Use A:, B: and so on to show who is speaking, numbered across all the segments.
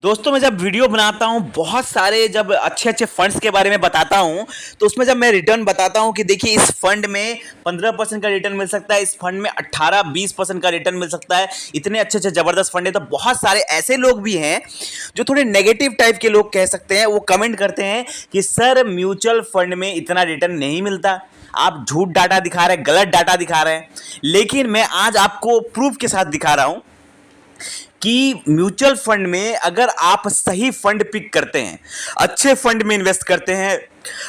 A: दोस्तों मैं जब वीडियो बनाता हूँ बहुत सारे जब अच्छे फंड्स के बारे में बताता हूँ तो उसमें जब मैं रिटर्न बताता हूँ कि देखिए इस फंड में 15% का रिटर्न मिल सकता है, इस फंड में 18-20% का रिटर्न मिल सकता है, इतने अच्छे ज़बरदस्त फंड है। तो बहुत सारे ऐसे लोग भी हैं जो थोड़े नेगेटिव टाइप के लोग कह सकते हैं, वो कमेंट करते हैं कि सर म्यूचुअल फंड में इतना रिटर्न नहीं मिलता, आप झूठ डाटा दिखा रहे हैं, गलत डाटा दिखा रहे हैं। लेकिन मैं आज आपको प्रूफ के साथ दिखा रहा हूँ कि म्यूचुअल फंड में अगर आप सही फंड पिक करते हैं, अच्छे फंड में इन्वेस्ट करते हैं,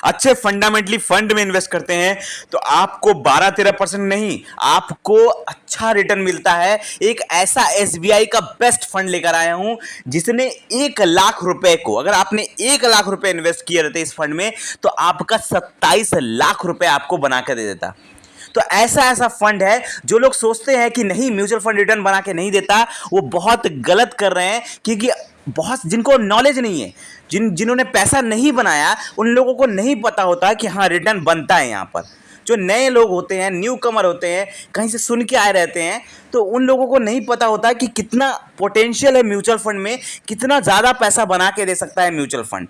A: अच्छे फंडामेंटली फंड में इन्वेस्ट करते हैं, तो आपको 12-13% नहीं, आपको अच्छा रिटर्न मिलता है। एक ऐसा एसबीआई का बेस्ट फंड लेकर आया हूं जिसने 1 लाख रुपए को, अगर आपने 1 लाख रुपए इन्वेस्ट किए रहते इस फंड में, तो आपका 27 लाख रुपए आपको बना कर दे देता। तो ऐसा ऐसा फंड है, जो लोग सोचते हैं कि नहीं म्यूचुअल फंड रिटर्न बना के नहीं देता, वो बहुत गलत कर रहे हैं। क्योंकि बहुत जिनको नॉलेज नहीं है, जिन्होंने पैसा नहीं बनाया, उन लोगों को नहीं पता होता कि हाँ रिटर्न बनता है। यहाँ पर जो नए लोग होते हैं, न्यू कमर होते हैं, कहीं से सुन के आए रहते हैं, तो उन लोगों को नहीं पता होता कि कितना पोटेंशियल है म्यूचुअल फंड में, कितना ज़्यादा पैसा बना के दे सकता है म्यूचुअल फंड।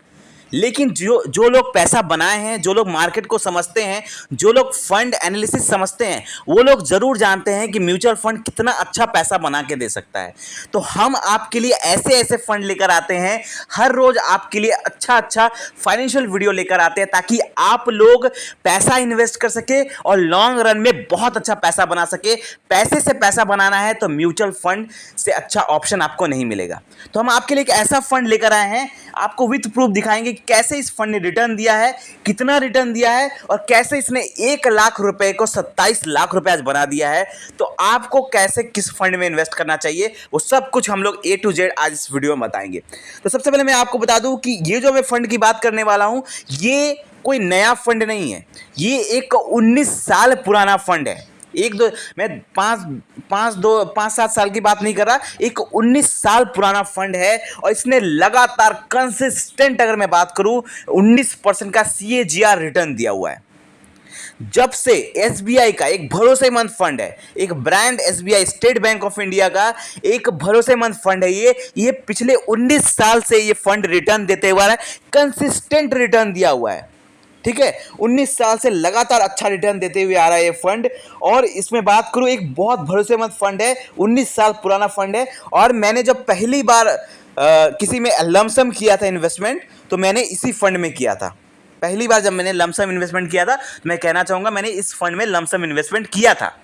A: लेकिन जो जो लोग पैसा बनाए हैं, जो लोग मार्केट को समझते हैं, जो लोग फंड एनालिसिस समझते हैं, वो लोग जरूर जानते हैं कि म्यूचुअल फंड कितना अच्छा पैसा बना के दे सकता है। तो हम आपके लिए ऐसे ऐसे फंड लेकर आते हैं, हर रोज आपके लिए अच्छा अच्छा फाइनेंशियल वीडियो लेकर आते हैं, ताकि आप लोग पैसा इन्वेस्ट कर सके और लॉन्ग रन में बहुत अच्छा पैसा बना सके। पैसे से पैसा बनाना है तो म्यूचुअल फंड से अच्छा ऑप्शन आपको नहीं मिलेगा। तो हम आपके लिए एक ऐसा फंड लेकर आए हैं, आपको विथ प्रूफ दिखाएंगे कैसे इस फंड ने रिटर्न दिया है, कितना रिटर्न दिया है, और कैसे इसने 1 लाख रुपए को 27 लाख रुपए आज बना दिया है। तो आपको कैसे किस फंड में इन्वेस्ट करना चाहिए, वो सब कुछ हम लोग A to Z आज इस वीडियो में बताएंगे। तो सबसे पहले मैं आपको बता दूं कि ये जो मैं फंड की बात करने वाला हूं, ये कोई नया फंड नहीं है, ये एक 19 साल पुराना फंड है। एक दो मैं 5-7 साल की बात नहीं कर रहा, एक 19 साल पुराना फंड है। और इसने लगातार कंसिस्टेंट, अगर मैं बात करूं, 19% का CAGR रिटर्न दिया हुआ है। जब से एसबीआई का एक भरोसेमंद फंड है, एक brand SBI state bank of India का एक भरोसेमंद फंड है, ये पिछले 19 साल से ये फंड रिटर्न देते हुआ है, कंसिस्टेंट रिटर्न दिया हुआ है। ठीक है, 19 साल से लगातार अच्छा रिटर्न देते हुए आ रहा है ये फंड। और इसमें बात करूं, एक बहुत भरोसेमंद फंड है, 19 साल पुराना फंड है। और मैंने जब पहली बार किसी में लमसम किया था इन्वेस्टमेंट, तो मैंने इसी फंड में किया था। पहली बार जब मैंने लमसम इन्वेस्टमेंट किया था, तो मैं कहना चाहूंगा मैंने इस फंड में लमसम इन्वेस्टमेंट किया था।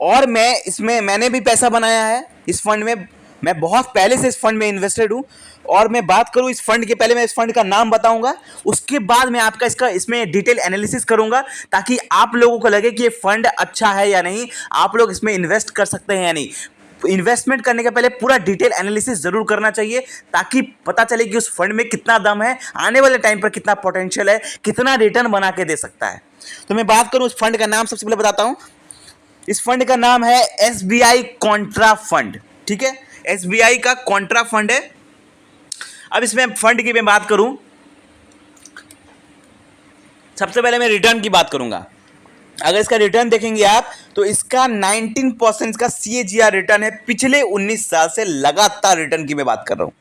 A: और मैंने भी पैसा बनाया है इस फंड में। मैं बहुत पहले से इस फंड में इन्वेस्टेड हूं। और मैं बात करूं इस फंड के, पहले मैं इस फंड का नाम बताऊंगा, उसके बाद मैं आपका इसमें डिटेल एनालिसिस करूंगा, ताकि आप लोगों को लगे कि ये फंड अच्छा है या नहीं, आप लोग इसमें इन्वेस्ट कर सकते हैं या नहीं। इन्वेस्टमेंट करने के पहले पूरा डिटेल एनालिसिस जरूर करना चाहिए, ताकि पता चले कि उस फंड में कितना दम है, आने वाले टाइम पर कितना पोटेंशियल है, कितना रिटर्न बना के दे सकता है। तो मैं बात करूं, उस फंड का नाम सबसे पहले बताता हूं। इस फंड का नाम है एसबीआई कॉन्ट्रा फंड। ठीक है, एसबीआई का कॉन्ट्रा फंड है। अब इसमें फंड की मैं बात करूं, सबसे पहले मैं रिटर्न की बात करूंगा। अगर इसका रिटर्न देखेंगे आप, तो इसका 19% का CAGR रिटर्न है पिछले 19 साल से। लगातार रिटर्न की मैं बात कर रहा हूं।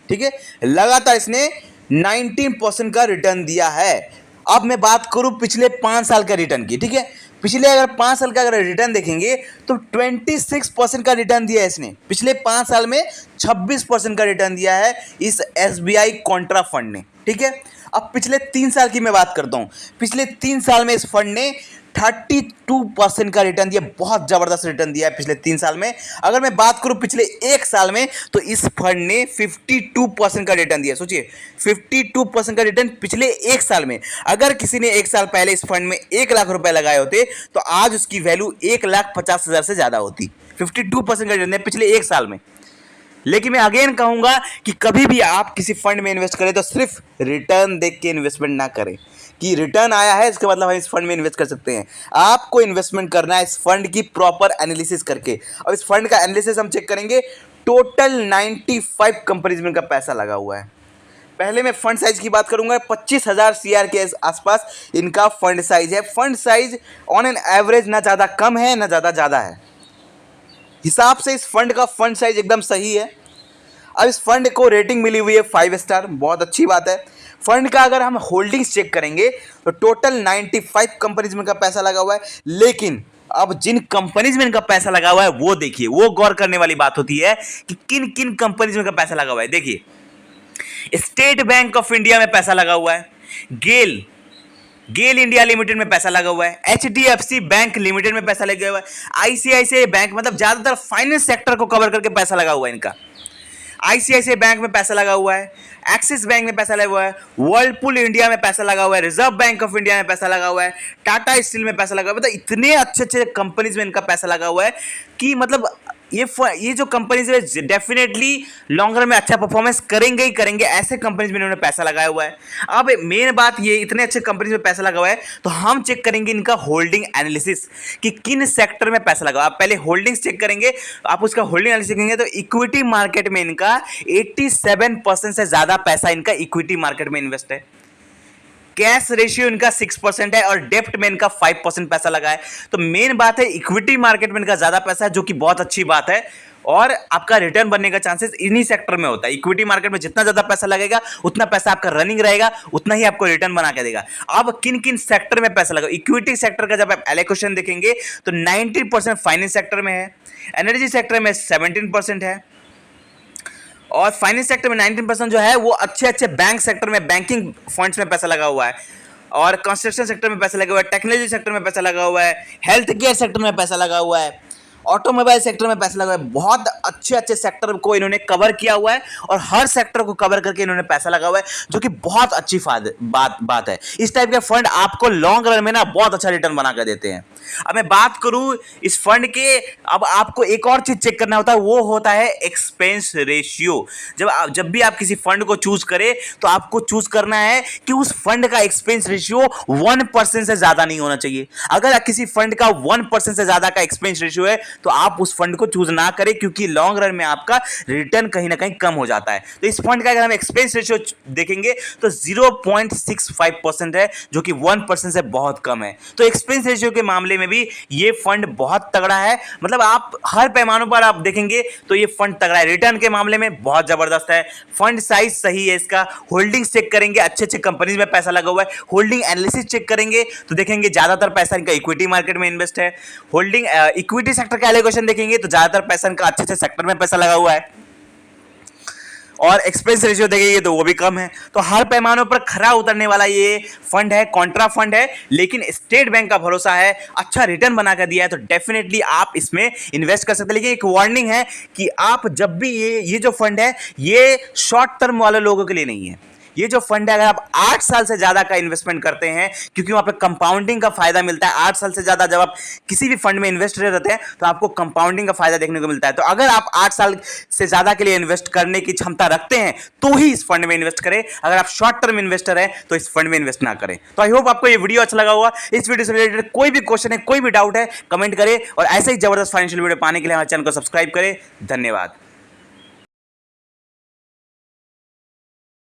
A: ठीक है, लगातार इसने 19% का रिटर्न दिया है। अब मैं बात करूं पिछले 5 साल का रिटर्न की। ठीक है, पिछले अगर 5 साल का अगर रिटर्न देखेंगे, तो 26% का रिटर्न दिया है इसने। पिछले 5 साल में 26% का रिटर्न दिया है इस एसबीआई कॉन्ट्रा फंड ने। ठीक है, अब पिछले 3 साल की मैं बात करता हूं। पिछले 3 साल में इस फंड ने 32% का रिटर्न दिया, बहुत जबरदस्त रिटर्न दिया है पिछले 3 साल में। अगर मैं बात करूं पिछले 1 साल में, तो इस फंड ने 52% का रिटर्न दिया। सोचिए, 52% का रिटर्न पिछले 1 साल में। अगर किसी ने 1 साल पहले इस फंड में 1 लाख रुपए लगाए होते, तो आज उसकी वैल्यू 1,50,000 से ज्यादा होती। 52% का रिटर्न है पिछले 1 साल में। लेकिन मैं अगेन कहूंगा कि कभी भी आप किसी फंड में इन्वेस्ट करें, तो सिर्फ रिटर्न देख के इन्वेस्टमेंट ना करें कि रिटर्न आया है इसके मतलब हम इस फंड में इन्वेस्ट कर सकते हैं। आपको इन्वेस्टमेंट करना है इस फंड की प्रॉपर एनालिसिस करके। अब इस फंड का एनालिसिस हम चेक करेंगे। टोटल 95 कंपनीज में इनका पैसा लगा हुआ है। पहले मैं फंड साइज की बात करूंगा। 25,000 CR के आसपास इनका फंड साइज है। Fund size on an average ना ज़्यादा कम है ना ज़्यादा है, हिसाब से इस फंड का फंड साइज एकदम सही है। अब इस फंड को रेटिंग मिली हुई है 5 स्टार, बहुत अच्छी बात है। फंड का अगर हम होल्डिंग्स चेक करेंगे तो टोटल 95 कंपनीज में इनका पैसा लगा हुआ है। लेकिन अब जिन कंपनीज में इनका पैसा लगा हुआ है वो देखिए, वो गौर करने वाली बात होती है कि किन किन कंपनीज में इनका पैसा लगा हुआ है। देखिए, स्टेट बैंक ऑफ इंडिया में पैसा लगा हुआ है, गेल इंडिया लिमिटेड में पैसा लगा हुआ है, HDFC बैंक लिमिटेड में पैसा लगा हुआ है, ICICI बैंक, मतलब ज्यादातर फाइनेंस सेक्टर को कवर करके पैसा लगा हुआ है इनका। ICICI बैंक में पैसा लगा हुआ है, एक्सिस बैंक में पैसा लगा हुआ है, वर्लपूल इंडिया में पैसा लगा हुआ है, रिजर्व बैंक ऑफ इंडिया में पैसा लगा हुआ है, टाटा स्टील में पैसा लगा हुआ है। मतलब इतने अच्छे अच्छे कंपनीज में इनका पैसा लगा हुआ है कि मतलब ये जो कंपनीज है डेफिनेटली लॉन्ग रन में अच्छा परफॉर्मेंस करेंगे ही करेंगे, ऐसे कंपनीज में इन्होंने पैसा लगाया हुआ है। अब मेन बात ये, इतने अच्छे कंपनीज में पैसा लगा हुआ है तो हम चेक करेंगे इनका होल्डिंग एनालिसिस कि किन सेक्टर में पैसा लगा। आप पहले होल्डिंग्स चेक करेंगे, आप उसका होल्डिंग एनालिसिस करेंगे तो इक्विटी मार्केट में इनका 87% से ज्यादा पैसा इनका इक्विटी मार्केट में इन्वेस्ट है। कैश रेशियो इनका 6% है और डेप्ट में इनका 5% पैसा लगा है। तो मेन बात है इक्विटी मार्केट में इनका ज्यादा पैसा है, जो कि बहुत अच्छी बात है। और आपका रिटर्न बनने का चांसेस इन्हीं सेक्टर में होता है। इक्विटी मार्केट में जितना ज्यादा पैसा लगेगा उतना पैसा आपका रनिंग रहेगा, उतना ही आपको रिटर्न बना के देगा। अब किन किन सेक्टर में पैसा लगा, इक्विटी सेक्टर का जब आप एलोकेशन देखेंगे तो 90% फाइनेंस सेक्टर में है, एनर्जी सेक्टर में 17% है, और फाइनेंस सेक्टर में 19% जो है वो अच्छे अच्छे बैंक सेक्टर में, बैंकिंग फंड्स में पैसा लगा हुआ है, और कंस्ट्रक्शन सेक्टर में पैसा लगा हुआ है, टेक्नोलॉजी सेक्टर में पैसा लगा हुआ है, हेल्थ केयर सेक्टर में पैसा लगा हुआ है, ऑटोमोबाइल सेक्टर में पैसा लगा हुआ है। बहुत अच्छे अच्छे सेक्टर को इन्होंने कवर किया हुआ है और हर सेक्टर को कवर करके इन्होंने पैसा लगा हुआ है, जो कि बहुत अच्छी बात है। इस टाइप के फंड आपको लॉन्ग रन में ना बहुत अच्छा रिटर्न बना कर देते हैं। अब मैं बात करूं इस फंड के, अब आपको एक और चीज चेक करना होता है, वो होता है एक्सपेंस रेशियो। जब भी आप किसी फंड को चूज करें तो आपको चूज करना है कि उस फंड का एक्सपेंस रेशियो 1% से ज्यादा नहीं होना चाहिए। अगर किसी फंड का 1% से ज्यादा का एक्सपेंस रेशियो है तो आप उस फंड को चूज ना करें, क्योंकि लॉन्ग रन में आपका रिटर्न कहीं ना कहीं कम हो जाता है। तो इस फंड का अगर हम एक्सपेंस रेशियो देखेंगे तो 0.65% है, जो कि 1% से बहुत कम है। तो एक्सपेंस रेशियो के मामले में भी ये फंड बहुत तगड़ा है। मतलब आप हर पैमानों पर आप देखेंगे तो ये फंड तगड़ा है। रिटर्न के मामले में बहुत जबरदस्त है, फंड साइज सही है इसका, होल्डिंग्स चेक करेंगे अच्छे अच्छे कंपनीज में पैसा लगा हुआ है, होल्डिंग एनालिसिस चेक करेंगे तो देखेंगे ज्यादातर पैसा इनका इक्विटी मार्केट में इन्वेस्ट है, होल्डिंग इक्विटी सेक्टर का एलोकेशन देखेंगे तो ज्यादातर पैसा इनका अच्छे अच्छे सेक्टर में पैसा लगा हुआ है, और एक्सपेंस रेशियो देखेंगे तो वो भी कम है। तो हर पैमानों पर खरा उतरने वाला ये फंड है, कॉन्ट्रा फंड है, लेकिन स्टेट बैंक का भरोसा है, अच्छा रिटर्न बना कर दिया है, तो डेफिनेटली आप इसमें इन्वेस्ट कर सकते हैं। लेकिन एक वार्निंग है कि आप जब भी ये जो फंड है ये शॉर्ट टर्म वाले लोगों के लिए नहीं है। ये जो फंड है अगर आप 8 साल से ज्यादा का इन्वेस्टमेंट करते हैं, क्योंकि वहां पे कंपाउंडिंग का फायदा मिलता है। 8 साल से ज्यादा जब आप किसी भी फंड में इन्वेस्ट रहते हैं तो आपको कंपाउंडिंग का फायदा देखने को मिलता है। तो अगर आप 8 साल से ज्यादा के लिए इन्वेस्ट करने की क्षमता रखते हैं तो ही इस फंड में इन्वेस्ट करें। अगर आप शॉर्ट टर्म इन्वेस्टर हैं तो इस फंड में इन्वेस्ट ना करें। तो आई होप आपको ये वीडियो अच्छा लगा होगा। इस वीडियो से रिलेटेड कोई भी क्वेश्चन है, कोई भी डाउट है, कमेंट करें, और ऐसे ही जबरदस्त फाइनेंशियल वीडियो पाने के लिए हमारे चैनल को सब्सक्राइब करें। धन्यवाद।